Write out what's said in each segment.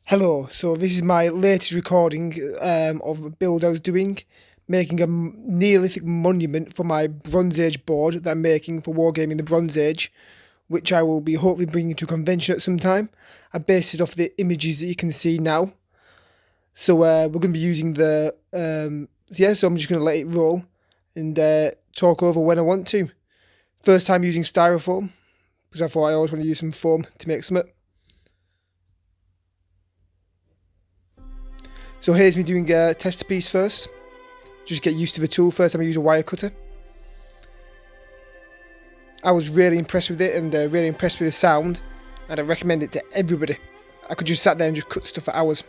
Hello, so this is my latest recording of a build I was doing, making a neolithic monument for my Bronze Age board that I'm making for wargaming the Bronze Age, which I will be hopefully bringing to convention at some time. I based it off the images that you can see now. So we're going to be using the, so I'm just going to let it roll and talk over when I want to. First time using styrofoam, because I thought I always want to use some foam to make something. So here's me doing a tester piece first. Just get used to the tool first time I use a wire cutter. I was really impressed with it and really impressed with the sound, and I recommend it to everybody. I could just sat there and just cut stuff for hours.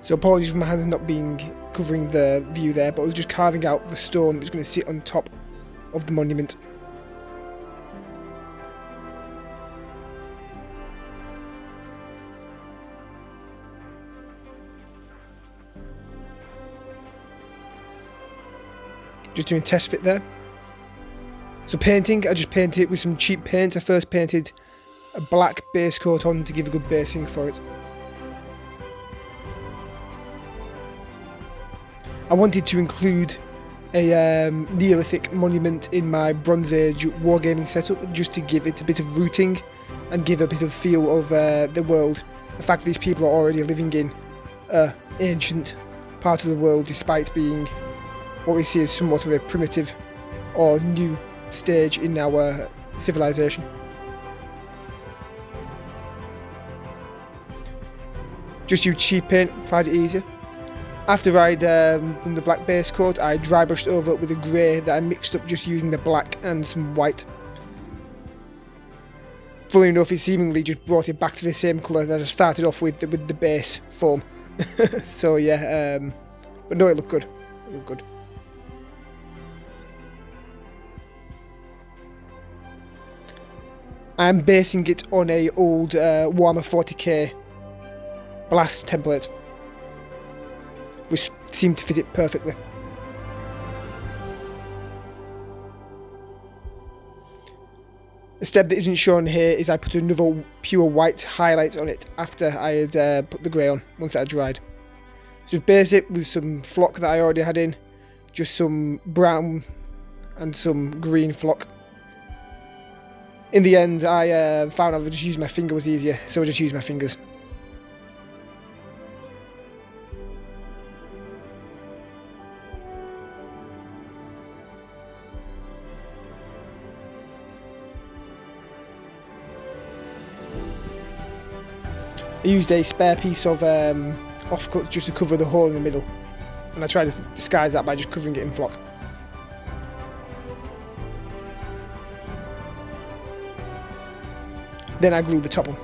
So apologies for my hands not being covering the view there, but I was just carving out the stone that's going to sit on top of the monument. Just doing a test fit there. So painting, I just painted it with some cheap paint. I first painted a black base coat on to give a good basing for it. I wanted to include a neolithic monument in my Bronze Age wargaming setup just to give it a bit of rooting and give a bit of feel of the world. The fact that these people are already living in an ancient part of the world despite being what we see as somewhat of a primitive or new stage in our civilization. Just use cheap paint, find it easier. After I'd done the black base coat, I dry brushed over it with a grey that I mixed up just using the black and some white. Funnily enough, it seemingly just brought it back to the same colour that I started off with the base foam. So yeah, but no, it looked good. It looked good. I'm basing it on a old Warhammer 40k blast template, which seemed to fit it perfectly. A step that isn't shown here is I put another pure white highlight on it after I had put the grey on, once it had dried. So base it with some flock that I already had in, just some brown and some green flock. In the end, I found out that just using my finger was easier, so I just used my fingers. I used a spare piece of offcut just to cover the hole in the middle, and I tried to disguise that by just covering it in flock. Then I glued the top on.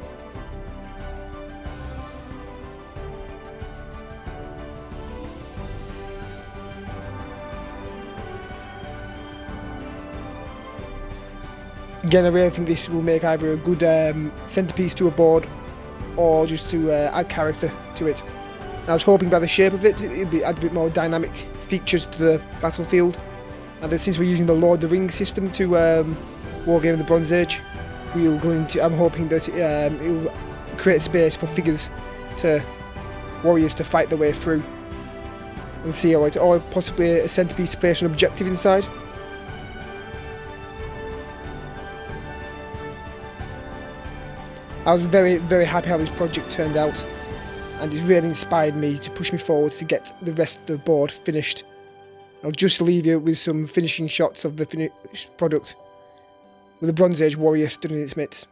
Again, I really think this will make either a good centerpiece to a board or just to add character to it. And I was hoping by the shape of it, it'd add a bit more dynamic features to the battlefield. And then since we're using the Lord of the Rings system to wargame the Bronze Age, I'm hoping that it'll create space for figures warriors to fight their way through and see how it, or possibly a centerpiece to place an objective inside. I was very, very happy how this project turned out, and it's really inspired me to push me forward to get the rest of the board finished. I'll just leave you with some finishing shots of the finished product, with the Bronze Age warrior stood in its midst.